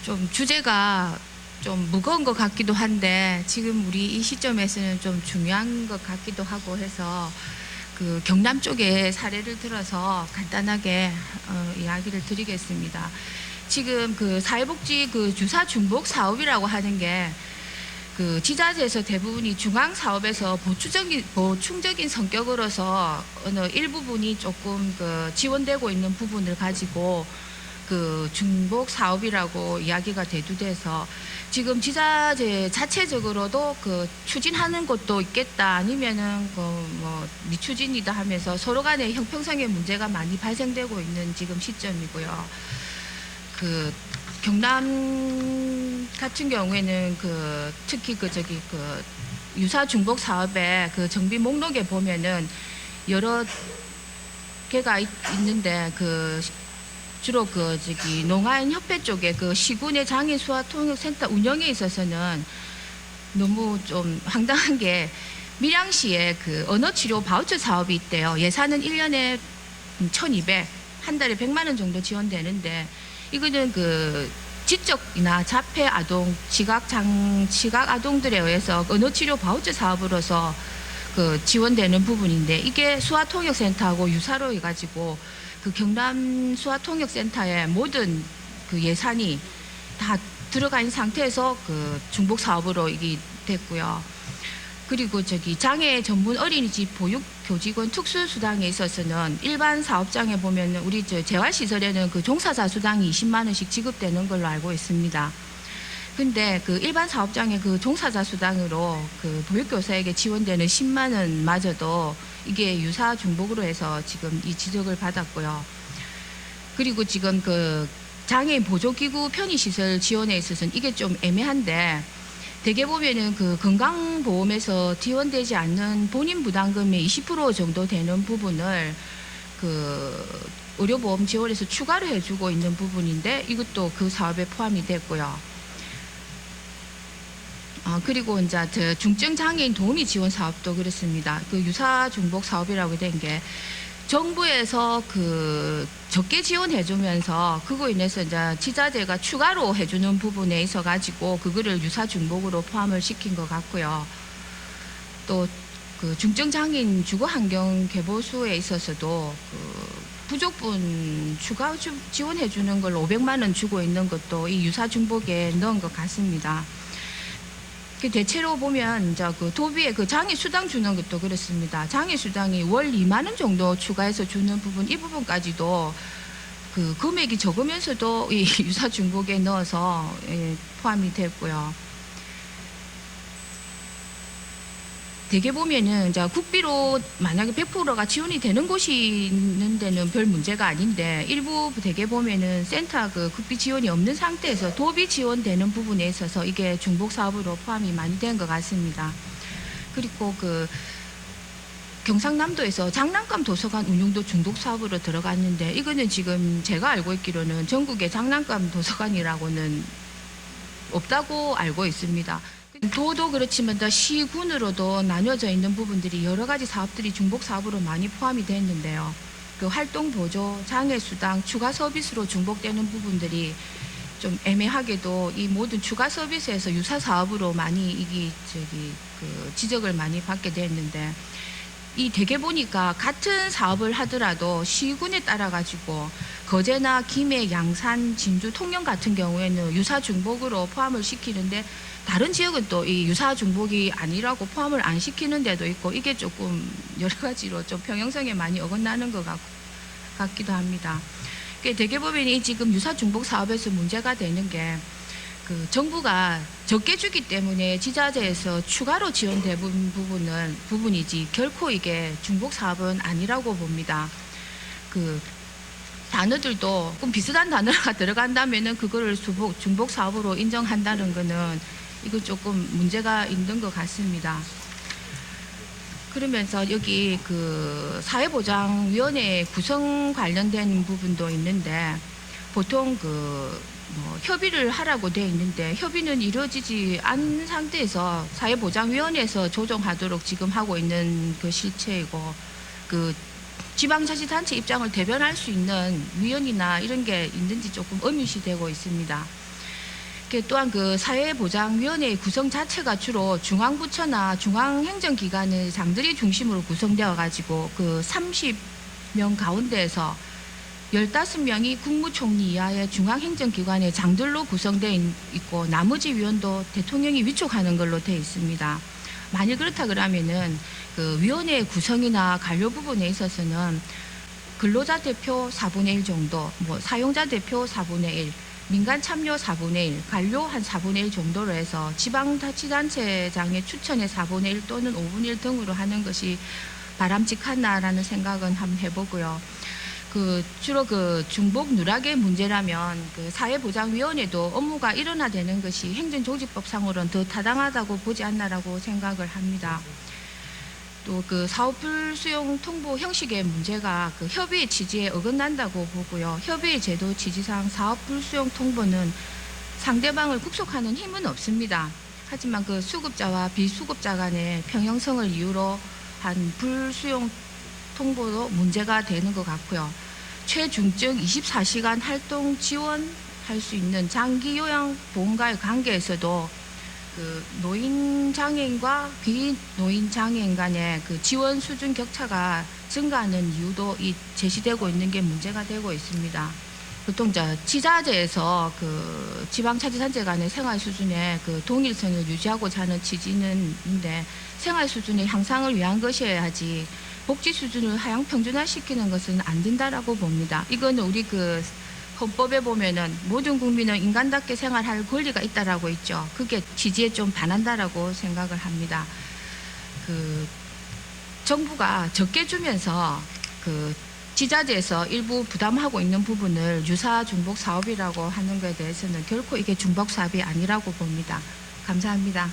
좀 주제가 좀 무거운 것 같기도 한데 지금 우리 이 시점에서는 좀 중요한 것 같기도 하고 해서 그 경남 쪽의 사례를 들어서 간단하게 이야기를 드리겠습니다. 지금 그 사회복지 그 주사 중복 사업이라고 하는 게 그 지자체에서 대부분이 중앙 사업에서 보충적인 성격으로서 어느 일부분이 조금 그 지원되고 있는 부분을 가지고 그 중복 사업이라고 이야기가 대두돼서 지금 지자체 자체적으로도 그 추진하는 곳도 있겠다 아니면은 그 뭐 미추진이다 하면서 서로 간에 형평성의 문제가 많이 발생되고 있는 지금 시점이고요. 그 경남 같은 경우에는 그 특히 그 유사 중복 사업의 그 정비 목록에 보면은 여러 개가 있는데 그 주로 그 농아인 협회 쪽에 그 시군의 장애 수화 통역 센터 운영에 있어서는 너무 좀 황당한 게 밀양시에 그 언어치료 바우처 사업이 있대요. 예산은 1년에 1,200, 한 달에 100만 원 정도 지원되는데 이거는 그 지적이나 자폐 아동, 지각 아동들에 의해서 언어치료 바우처 사업으로서 그 지원되는 부분인데 이게 수화통역센터하고 유사로 해가지고 그 경남 수화통역센터의 모든 그 예산이 다 들어가 있는 상태에서 그 중복 사업으로 이게 됐고요. 그리고 장애 전문 어린이집 보육 교직원 특수수당에 있어서는 일반 사업장에 보면 우리 재활시설에는 그 종사자 수당이 20만 원씩 지급되는 걸로 알고 있습니다. 근데 그 일반 사업장의 그 종사자 수당으로 그 보육교사에게 지원되는 10만 원마저도 이게 유사 중복으로 해서 지금 이 지적을 받았고요. 그리고 지금 그 장애인 보조기구 편의시설 지원에 있어서는 이게 좀 애매한데 대개 보면은 그 건강보험에서 지원되지 않는 본인 부담금의 20% 정도 되는 부분을 그 의료보험 지원에서 추가로 해주고 있는 부분인데 이것도 그 사업에 포함이 됐고요. 그리고 이제 중증 장애인 도우미 지원 사업도 그렇습니다. 그 유사 중복 사업이라고 된 게 정부에서 그 적게 지원해주면서 그거 인해서 이제 지자체가 추가로 해주는 부분에 있어 가지고 그거를 유사 중복으로 포함을 시킨 것 같고요. 또 그 중증 장애인 주거 환경 개보수에 있어서도 그 부족분 추가 지원해주는 걸 500만 원 주고 있는 것도 이 유사 중복에 넣은 것 같습니다. 대체로 보면 이제 그 도비에 그 장애 수당 주는 것도 그렇습니다. 장애 수당이 월 2만 원 정도 추가해서 주는 부분 이 부분까지도 그 금액이 적으면서도 이 유사 중복에 넣어서 포함이 됐고요. 대개 보면은 이제 국비로 만약에 100%가 지원이 되는 곳이 있는 데는 별 문제가 아닌데 일부 대개 보면은 센터 그 국비 지원이 없는 상태에서 도비 지원되는 부분에 있어서 이게 중복 사업으로 포함이 많이 된 것 같습니다. 그리고 그 경상남도에서 장난감 도서관 운영도 중복 사업으로 들어갔는데 이거는 지금 제가 알고 있기로는 전국에 장난감 도서관이라고는 없다고 알고 있습니다. 도도 그렇지만 더 시군으로도 나뉘어져 있는 부분들이 여러 가지 사업들이 중복 사업으로 많이 포함이 됐는데요. 그 활동 보조, 장애 수당, 추가 서비스로 중복되는 부분들이 좀 애매하게도 이 모든 추가 서비스에서 유사 사업으로 많이 이게 그 지적을 많이 받게 됐는데 이 대개 보니까 같은 사업을 하더라도 시군에 따라 가지고 거제나 김해, 양산, 진주, 통영 같은 경우에는 유사 중복으로 포함을 시키는데 다른 지역은 또 이 유사 중복이 아니라고 포함을 안 시키는 데도 있고 이게 조금 여러 가지로 좀 평형성에 많이 어긋나는 것 같기도 합니다. 대개 보면 이 지금 유사 중복 사업에서 문제가 되는 게 그 정부가 적게 주기 때문에 지자체에서 추가로 지원되는 부분이지 결코 이게 중복 사업은 아니라고 봅니다. 그 단어들도 조금 비슷한 단어가 들어간다면은 그거를 중복 사업으로 인정한다는 거는 이거 조금 문제가 있는 것 같습니다. 그러면서 여기 그 사회보장위원회 구성 관련된 부분도 있는데 보통 그 뭐 협의를 하라고 되어 있는데 협의는 이루어지지 않은 상태에서 사회보장위원회에서 조정하도록 지금 하고 있는 그 실체이고 그 지방자치단체 입장을 대변할 수 있는 위원이나 이런 게 있는지 조금 의문시 되고 있습니다. 또한 그 사회보장위원회의 구성 자체가 주로 중앙부처나 중앙행정기관의 장들이 중심으로 구성되어 가지고 그 30명 가운데에서 15명이 국무총리 이하의 중앙행정기관의 장들로 구성되어 있고 나머지 위원도 대통령이 위촉하는 걸로 되어 있습니다. 만일 그렇다 그러면은 그 위원회의 구성이나 관료 부분에 있어서는 근로자 대표 4분의 1 정도, 뭐 사용자 대표 4분의 1, 민간 참여 4분의 1, 관료 한 4분의 1 정도로 해서 지방자치단체장의 추천의 4분의 1 또는 5분의 1 등으로 하는 것이 바람직하나라는 생각은 한번 해보고요. 그 주로 그 중복 누락의 문제라면 그 사회보장위원회도 업무가 일원화되는 것이 행정조직법상으로는 더 타당하다고 보지 않나라고 생각을 합니다. 또 그 사업 불수용 통보 형식의 문제가 그 협의의 취지에 어긋난다고 보고요. 협의의 제도 취지상 사업 불수용 통보는 상대방을 국속하는 힘은 없습니다. 하지만 그 수급자와 비수급자 간의 평형성을 이유로 한 불수용 통보도 문제가 되는 것 같고요. 최중증 24시간 활동 지원할 수 있는 장기 요양 보험과의 관계에서도 그 노인 장애인과 비노인 장애인 간의 그 지원 수준 격차가 증가하는 이유도 제시되고 있는 게 문제가 되고 있습니다. 보통 지자체에서 그 지방자치단체 간의 생활 수준의 그 동일성을 유지하고자 하는 취지는인데 생활 수준의 향상을 위한 것이어야지 복지 수준을 하향 평준화시키는 것은 안 된다라고 봅니다. 이거는 우리 그 헌법에 보면은 모든 국민은 인간답게 생활할 권리가 있다라고 있죠. 그게 취지에 좀 반한다라고 생각을 합니다. 그 정부가 적게 주면서 그 지자체에서 일부 부담하고 있는 부분을 유사 중복 사업이라고 하는 것에 대해서는 결코 이게 중복 사업이 아니라고 봅니다. 감사합니다.